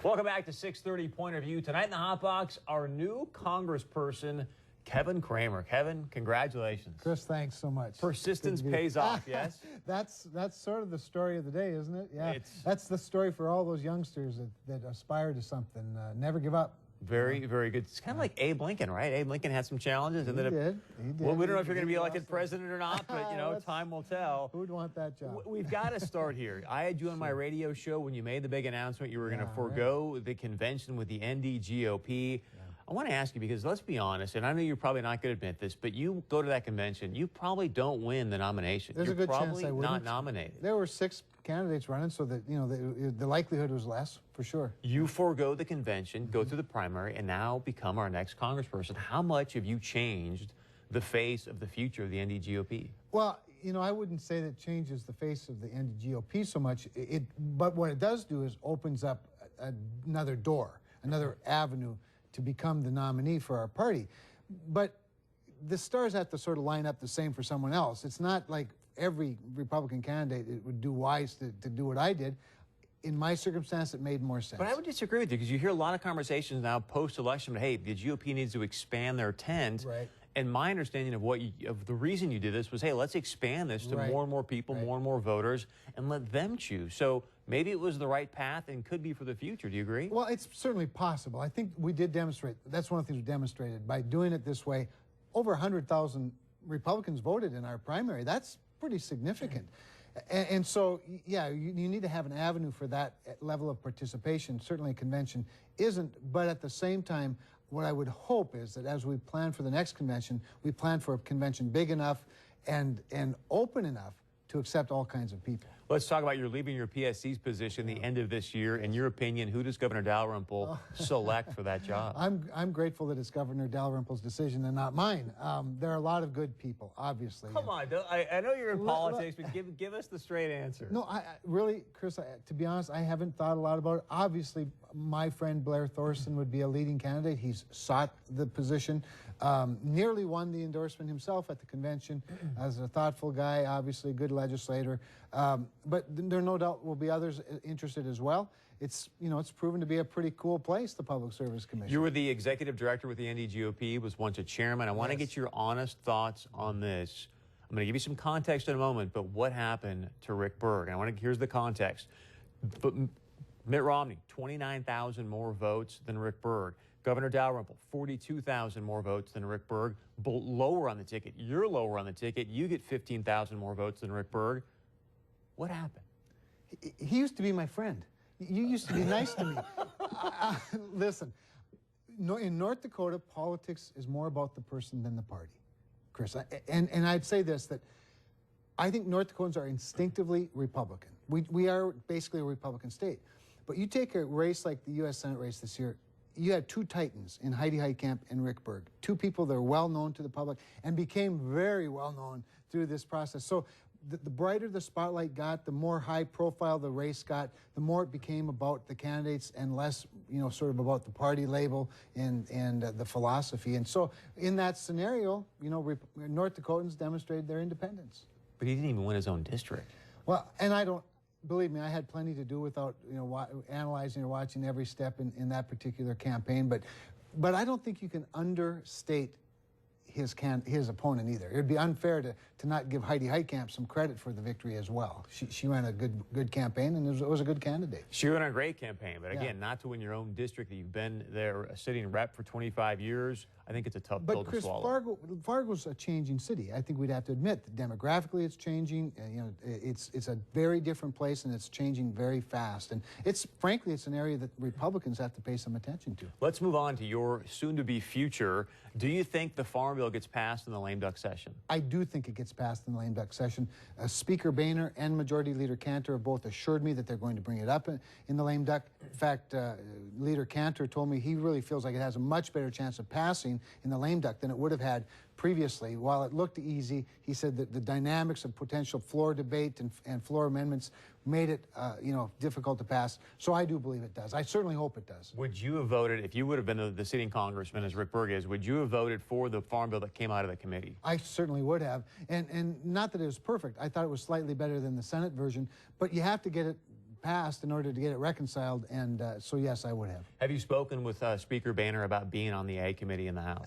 Welcome back to 630 Point of View. Tonight in the Hot Box, our new congressperson, Kevin Cramer. Kevin, congratulations. Chris, thanks so much. Persistence pays off, yes? That's sort of the story of the day, isn't it? Yeah, that's the story for all those youngsters that aspire to something. Never give up. Very, very good. It's kind of like Abe Lincoln, right? Abe Lincoln had some challenges. He did. Well, we don't know if you're going to be elected president or not, but, you know, time will tell. Who'd want that job? We've got to start here. I had you on my radio show when you made the big announcement you were going to forego the convention with the NDGOP. I want to ask you, because let's be honest, and I know you're probably not going to admit this, but you go to that convention, you probably don't win the nomination. There's a good chance I wouldn't. You're probably not nominated. There were 6 candidates running, so that the likelihood was less, for sure. You forego the convention, go through the primary, and now become our next congressperson. How much have you changed the face of the future of the NDGOP? Well, you know, I wouldn't say that changes the face of the NDGOP so much, but what it does do is opens up another door, another avenue to become the nominee for our party. But the stars have to sort of line up the same for someone else. It's not like every Republican candidate would do wise to do what I did. In my circumstance, it made more sense. But I would disagree with you, because you hear a lot of conversations now post-election, hey, the GOP needs to expand their tent. Right. And my understanding of the reason you did this was, hey, let's expand this to more and more people, more and more voters, and let them choose. So maybe it was the right path and could be for the future. Do you agree? Well, it's certainly possible. I think we did demonstrate. That's one of the things we demonstrated by doing it this way. Over 100,000 Republicans voted in our primary. That's pretty significant. And so, yeah, you need to have an avenue for that level of participation. Certainly a convention isn't, but at the same time, what I would hope is that as we plan for the next convention, we plan for a convention big enough and open enough to accept all kinds of people. Let's talk about leaving your PSC's position the end of this year. In your opinion, who does Governor Dalrymple select for that job? I'm grateful that it's Governor Dalrymple's decision and not mine. There are a lot of good people, obviously. Come on, I know you're in politics, but give us the straight answer. No, I really, Chris, to be honest, I haven't thought a lot about it. Obviously, my friend Blair Thorson would be a leading candidate. He's sought the position, nearly won the endorsement himself at the convention as a thoughtful guy, obviously a good legislator. But there no doubt will be others interested as well. It's proven to be a pretty cool place, the Public Service Commission. You were the executive director with the NDGOP, was once a chairman. I want to get your honest thoughts on this. I'm going to give you some context in a moment, but what happened to Rick Berg? And here's the context. But Mitt Romney, 29,000 more votes than Rick Berg. Governor Dalrymple, 42,000 more votes than Rick Berg. Lower on the ticket. You're lower on the ticket. You get 15,000 more votes than Rick Berg. What happened? He used to be my friend. You used to be nice to me. Listen, in North Dakota, politics is more about the person than the party, Chris. And I'd say this, that I think North Dakotans are instinctively Republican. We are basically a Republican state. But you take a race like the U.S. Senate race this year, you had 2 titans in Heidi Heitkamp and Rick Berg, 2 people that are well known to the public and became very well known through this process. So the brighter the spotlight got, the more high profile the race got, the more it became about the candidates and less, sort of about the party label and the philosophy. And so in that scenario, North Dakotans demonstrated their independence. But he didn't even win his own district. Well, and believe me, I had plenty to do without, analyzing or watching every step in that particular campaign. But I don't think you can understate his opponent either. It would be unfair to not give Heidi Heitkamp some credit for the victory as well. She ran a good campaign, and it was a good candidate. She ran a great campaign, but again, not to win your own district. You've been there, a sitting rep for 25 years. I think it's a tough pill to swallow. But Fargo's a changing city. I think we'd have to admit that demographically it's changing. It's a very different place, and it's changing very fast. And frankly, it's an area that Republicans have to pay some attention to. Let's move on to your soon-to-be future. Do you think the Farm Bill gets passed in the lame duck session? I do think it gets passed in the lame duck session. Speaker Boehner and Majority Leader Cantor have both assured me that they're going to bring it up in the lame duck. In fact, Leader Cantor told me he really feels like it has a much better chance of passing in the lame duck than it would have had previously. While it looked easy, he said that the dynamics of potential floor debate and floor amendments made it difficult to pass. So I do believe it does. I certainly hope it does. Would you have voted, if you would have been the sitting congressman as Rick Berg is, would you have voted for the Farm Bill that came out of the committee? I certainly would have. And not that it was perfect. I thought it was slightly better than the Senate version, but you have to get it passed in order to get it reconciled, and so yes, I would have. Have you spoken with Speaker Boehner about being on the Ag Committee in the House?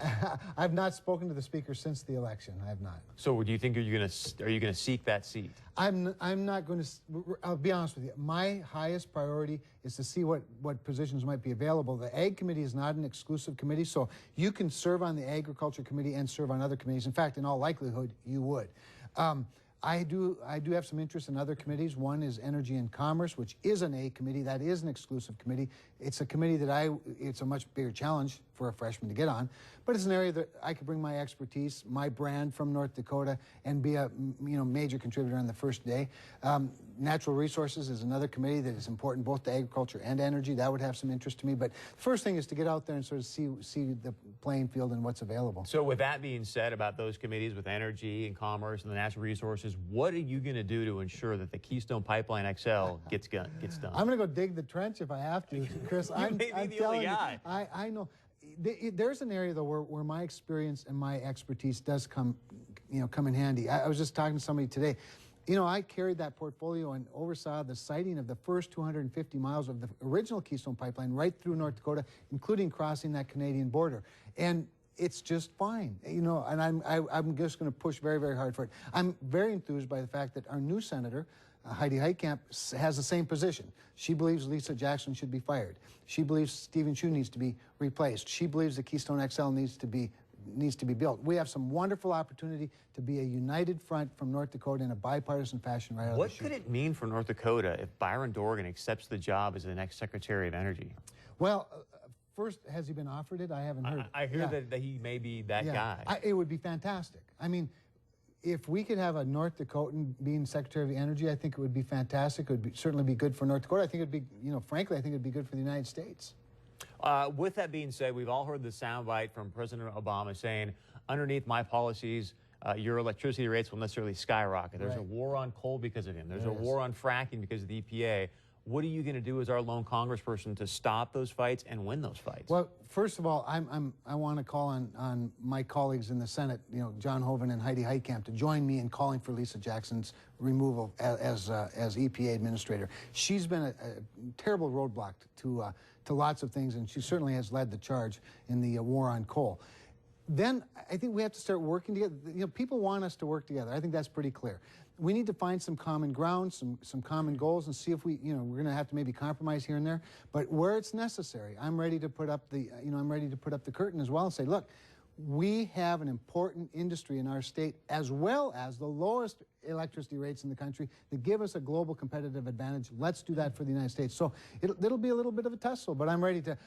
I've not spoken to the Speaker since the election. I have not. So do you think are you going to seek that seat? I'm not going to. I'll be honest with you. My highest priority is to see what positions might be available. The Ag Committee is not an exclusive committee, so you can serve on the Agriculture Committee and serve on other committees. In fact, in all likelihood, you would. I do have some interest in other committees. One is Energy and Commerce, which is an A committee. That is an exclusive committee. It's a committee that it's a much bigger challenge for a freshman to get on, but it's an area that I could bring my expertise, my brand from North Dakota, and be a major contributor on the first day. Natural Resources is another committee that is important both to agriculture and energy. That would have some interest to me. But the first thing is to get out there and sort of see the playing field and what's available. So with that being said about those committees with Energy and Commerce and the Natural Resources, what are you going to do to ensure that the Keystone Pipeline XL gets done? I'm going to go dig the trench if I have to, Chris. I'm the only guy. I know. There's an area, though, where my experience and my expertise does come in handy. I was just talking to somebody today. I carried that portfolio and oversaw the siting of the first 250 miles of the original Keystone Pipeline right through North Dakota, including crossing that Canadian border. And it's just fine, and I'm just going to push very, very hard for it. I'm very enthused by the fact that our new senator, Heidi Heitkamp, has the same position. She believes Lisa Jackson should be fired. She believes Stephen Chu needs to be replaced. She believes the Keystone XL needs to be built. We have some wonderful opportunity to be a united front from North Dakota in a bipartisan fashion right out of the chute. What could it mean for North Dakota if Byron Dorgan accepts the job as the next Secretary of Energy? Well, first, has he been offered it? I haven't heard. I hear that he may be that guy. It would be fantastic. I mean, if we could have a North Dakotan being Secretary of Energy, I think it would be fantastic. It would certainly be good for North Dakota. I think it would be, frankly, I think it would be good for the United States. With that being said, we've all heard the soundbite from President Obama saying, underneath my policies, your electricity rates will necessarily skyrocket. There's a war on coal because of him. There's a war on fracking because of the EPA. What are you going to do as our lone congressperson to stop those fights and win those fights? Well, first of all, I want to call on my colleagues in the Senate, John Hoeven and Heidi Heitkamp, to join me in calling for Lisa Jackson's removal as EPA administrator. She's been a terrible roadblock to lots of things, and she certainly has led the charge in the war on coal. Then I think we have to start working together. People want us to work together. I think that's pretty clear. We need to find some common ground, some common goals, and see if we're going to have to maybe compromise here and there. But where it's necessary, I'm ready to put up the, I'm ready to put up the curtain as well and say, look, we have an important industry in our state, as well as the lowest electricity rates in the country, that give us a global competitive advantage. Let's do that for the United States. So it'll be a little bit of a tussle, but I'm ready to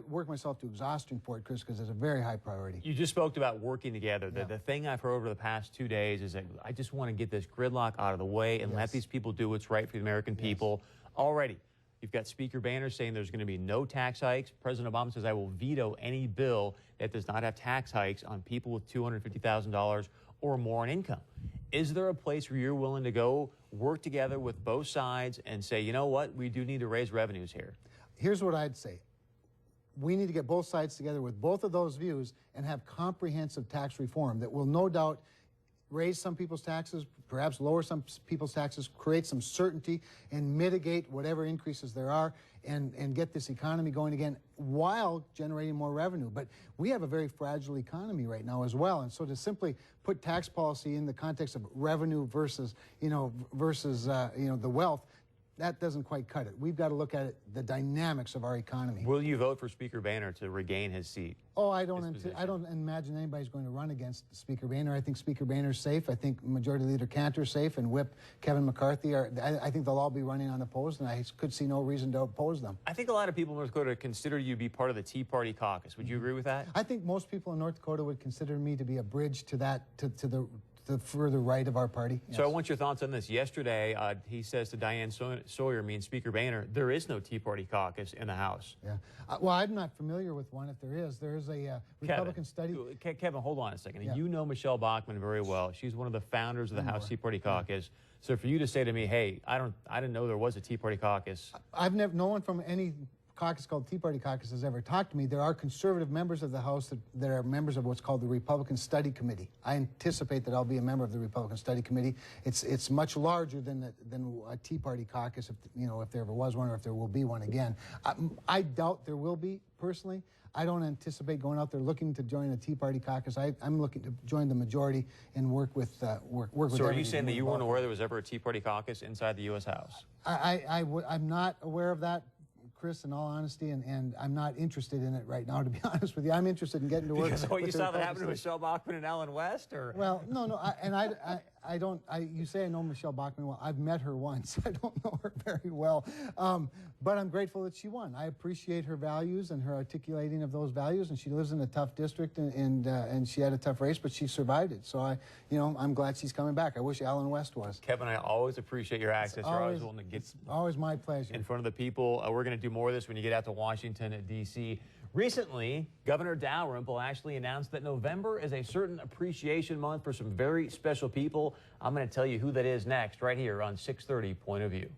work myself to exhaustion for it, Chris, because it's a very high priority. You just spoke about working together. The thing I've heard over the past 2 days is that I just want to get this gridlock out of the way and let these people do what's right for the American people. Already, you've got Speaker Boehner saying there's going to be no tax hikes. President Obama says, I will veto any bill that does not have tax hikes on people with $250,000 or more in income. Is there a place where you're willing to go work together with both sides and say, you know what, we do need to raise revenues here? Here's what I'd say. We need to get both sides together with both of those views and have comprehensive tax reform that will no doubt raise some people's taxes, perhaps lower some people's taxes, create some certainty, and mitigate whatever increases there are, and get this economy going again while generating more revenue. But we have a very fragile economy right now as well, and so to simply put tax policy in the context of revenue versus the wealth, that doesn't quite cut it. We've got to look at it, the dynamics of our economy. Will you vote for Speaker Boehner to regain his seat? Oh, I don't imagine anybody's going to run against Speaker Boehner. I think Speaker Boehner's safe. I think Majority Leader Cantor's safe, and Whip Kevin McCarthy I think they'll all be running unopposed, and I could see no reason to oppose them. I think a lot of people in North Dakota consider you to be part of the Tea Party caucus. Would you agree with that? I think most people in North Dakota would consider me to be a bridge to that, to the further right of our party. So I want your thoughts on this. Yesterday, he says to Diane Sawyer, Speaker Boehner, there is no Tea Party caucus in the House. Yeah. Well, I'm not familiar with one. If there is a Republican study. Kevin, hold on a second. Yeah. You know Michelle Bachmann very well. She's one of the founders of the House Tea Party caucus. So for you to say to me, hey, I didn't know there was a Tea Party caucus. No one from any caucus called Tea Party Caucus has ever talked to me, there are conservative members of the House that are members of what's called the Republican Study Committee. I anticipate that I'll be a member of the Republican Study Committee. It's much larger than a Tea Party caucus, if there ever was one or if there will be one again. I doubt there will be, personally. I don't anticipate going out there looking to join a Tea Party caucus. I'm looking to join the majority and work with with. So are you saying that you weren't aware there was ever a Tea Party caucus inside the U.S. House? I'm not aware of that, Chris, in all honesty, and I'm not interested in it right now, to be honest with you. I'm interested in getting to work. Because what you saw that happen to Michelle Bachmann and Ellen West, or? Well, no, I don't. You say I know Michelle Bachmann well. I've met her once. I don't know her very well, but I'm grateful that she won. I appreciate her values and her articulating of those values. And she lives in a tough district, and she had a tough race, but she survived it. So I'm glad she's coming back. I wish Ellen West was. Kevin, I always appreciate your access. You're always willing to get. It's always my pleasure. In front of the people. We're going to do more of this when you get out to Washington, D.C. Recently, Governor Dalrymple actually announced that November is a certain appreciation month for some very special people. I'm going to tell you who that is next, right here on 630 Point of View.